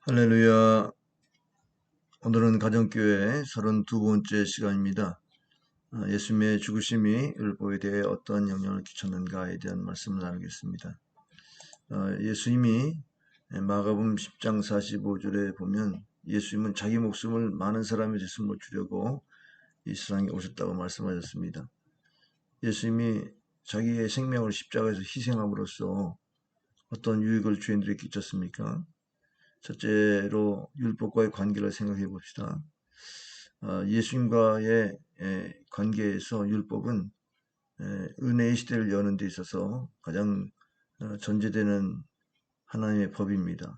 할렐루야. 오늘은 가정교회 32번째 시간입니다. 예수님의 죽으심이 율법에 대해 어떤 영향을 끼쳤는가에 대한 말씀을 나누겠습니다. 예수님이 마가복음 10장 45절에 보면 예수님은 자기 목숨을 많은 사람의 목숨을 주려고 이 세상에 오셨다고 말씀하셨습니다. 예수님이 자기의 생명을 십자가에서 희생함으로써 어떤 유익을 죄인들에게 끼쳤습니까? 첫째로 율법과의 관계를 생각해 봅시다. 예수님과의 관계에서 율법은 은혜의 시대를 여는 데 있어서 가장 전제되는 하나님의 법입니다.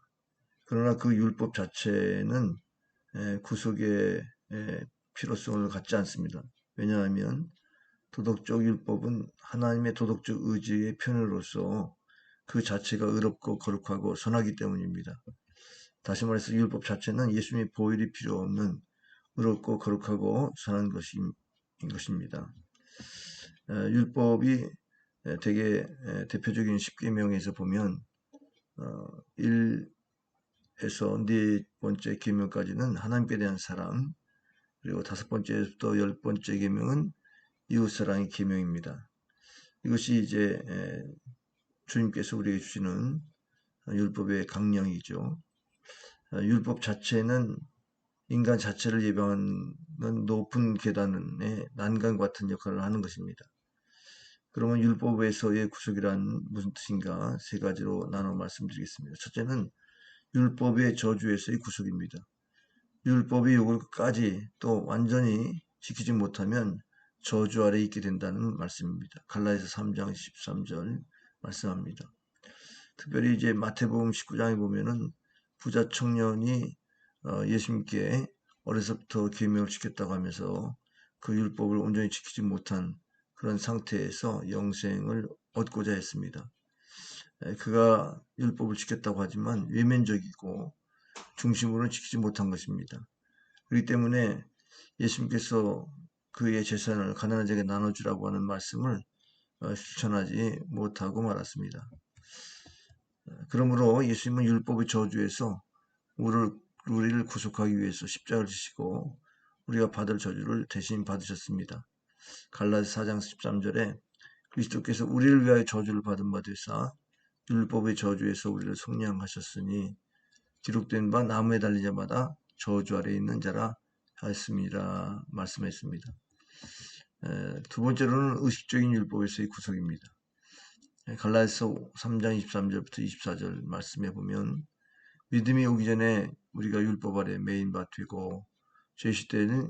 그러나 그 율법 자체는 구속의 필요성을 갖지 않습니다. 왜냐하면 도덕적 율법은 하나님의 도덕적 의지의 표현으로서 그 자체가 의롭고 거룩하고 선하기 때문입니다. 다시 말해서 율법 자체는 예수님의 보혈이 필요 없는 의롭고 거룩하고 선한 것입니다. 율법이 되게 대표적인 10계명에서 보면 1에서 4번째 계명까지는 하나님께 대한 사랑, 그리고 5번째부터 10번째 계명은 이웃사랑의 계명입니다. 이것이 이제 주님께서 우리에게 주시는 율법의 강령이죠. 율법 자체는 인간 자체를 예방하는 높은 계단의 난간 같은 역할을 하는 것입니다. 그러면 율법에서의 구속이란 무슨 뜻인가? 세 가지로 나눠 말씀드리겠습니다. 첫째는 율법의 저주에서의 구속입니다. 율법이 요구까지 또 완전히 지키지 못하면 저주 아래 있게 된다는 말씀입니다. 갈라디아서 3장 13절 말씀합니다. 특별히 이제 마태복음 19장에 보면은 부자 청년이 예수님께 어려서부터 계명을 지켰다고 하면서 그 율법을 온전히 지키지 못한 그런 상태에서 영생을 얻고자 했습니다. 그가 율법을 지켰다고 하지만 외면적이고 중심으로는 지키지 못한 것입니다. 그렇기 때문에 예수님께서 그의 재산을 가난한 자에게 나눠주라고 하는 말씀을 실천하지 못하고 말았습니다. 그러므로 예수님은 율법의 저주에서 우리를 구속하기 위해서 십자가를 지시고 우리가 받을 저주를 대신 받으셨습니다. 갈라디아서 4장 13절에 그리스도께서 우리를 위하여 저주를 받은 바 되사 율법의 저주에서 우리를 속량하셨으니 기록된 바 나무에 달린 자마다 저주 아래 있는 자라 하였습니다. 말씀했습니다. 두 번째로는 의식적인 율법에서의 구속입니다. 갈라디아서 3장 23절부터 24절 말씀해 보면 믿음이 오기 전에 우리가 율법 아래 매인 바 되고 죄시 때는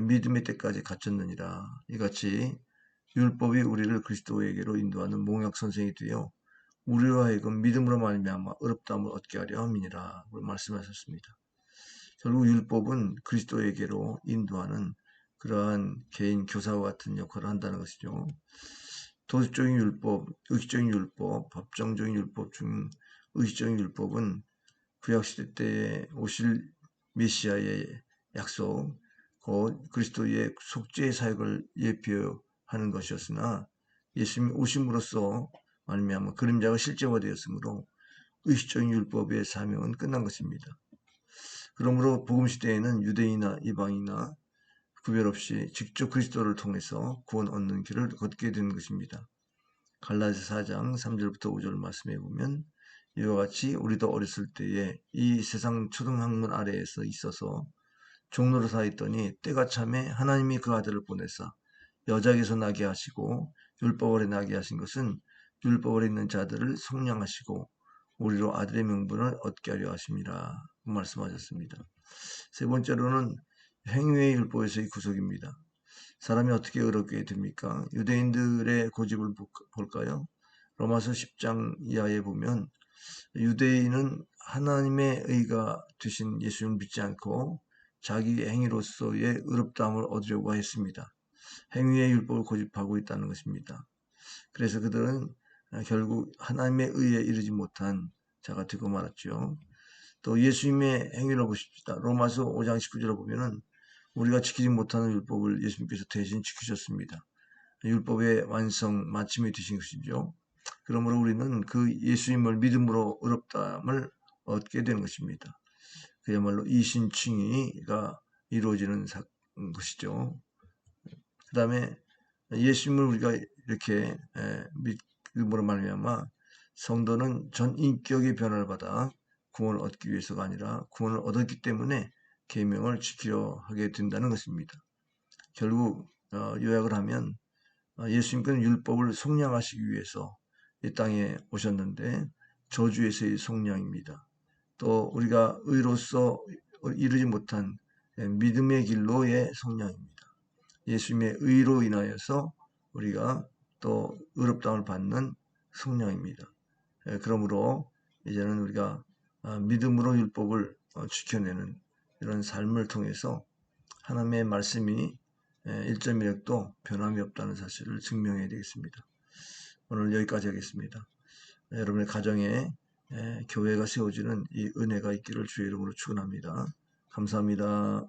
믿음의 때까지 갇혔느니라. 이같이 율법이 우리를 그리스도에게로 인도하는 몽약 선생이 되어 우리로 하여금 믿음으로 말미암아 의롭다함을 얻게 하려 함이니라 말씀하셨습니다. 결국 율법은 그리스도에게로 인도하는 그러한 개인 교사와 같은 역할을 한다는 것이죠. 도덕적인 율법, 의식적인 율법, 법정적인 율법 중 의식적인 율법은 구약시대 때에 오실 메시아의 약속, 곧 그리스도의 속죄의 사역을 예표하는 것이었으나 예수님이 오심으로써 말미암아 그림자가 실제화되었으므로 의식적인 율법의 사명은 끝난 것입니다. 그러므로 복음시대에는 유대인이나 이방이나 구별 없이 직접 그리스도를 통해서 구원 얻는 길을 걷게 된 것입니다. 갈라디아서 4장 3절부터 5절 말씀해 보면 이와 같이 우리도 어렸을 때에 이 세상 초등학문 아래에서 있어서 종로로 사있더니 때가 참에 하나님이 그 아들을 보내사 여자에게서 나게 하시고 율법 아래 나게 하신 것은 율법 아래 있는 자들을 속량하시고 우리로 아들의 명분을 얻게 하려 하심이라 말씀하셨습니다. 세 번째로는 행위의 율법에서의 구속입니다. 사람이 어떻게 의롭게 됩니까? 유대인들의 고집을 볼까요? 로마서 10장 이하에 보면 유대인은 하나님의 의가 되신 예수님을 믿지 않고 자기 행위로서의 의롭다함을 얻으려고 했습니다. 행위의 율법을 고집하고 있다는 것입니다. 그래서 그들은 결국 하나님의 의에 이르지 못한 자가 되고 말았죠. 또 예수님의 행위를 보십시다. 로마서 5장 19절을 보면은 우리가 지키지 못하는 율법을 예수님께서 대신 지키셨습니다. 율법의 완성, 마침이 되신 것이죠. 그러므로 우리는 그 예수님을 믿음으로 의롭다함을 얻게 되는 것입니다. 그야말로 이신칭의가 이루어지는 것이죠. 그 다음에 예수님을 우리가 이렇게 믿음으로 말미암아 성도는 전 인격의 변화를 받아 구원을 얻기 위해서가 아니라 구원을 얻었기 때문에 계명을 지키려 하게 된다는 것입니다. 결국 요약을 하면 예수님께는 율법을 속량하시기 위해서 이 땅에 오셨는데 저주에서의 속량입니다. 또 우리가 의로서 이루지 못한 믿음의 길로의 속량입니다. 예수님의 의로 인하여서 우리가 또 의롭다움을 받는 속량입니다. 그러므로 이제는 우리가 믿음으로 율법을 지켜내는 이런 삶을 통해서 하나님의 말씀이 1.1획도 변함이 없다는 사실을 증명해야 되겠습니다. 오늘 여기까지 하겠습니다. 여러분의 가정에 교회가 세워지는 이 은혜가 있기를 주의 이름으로 축원합니다. 감사합니다.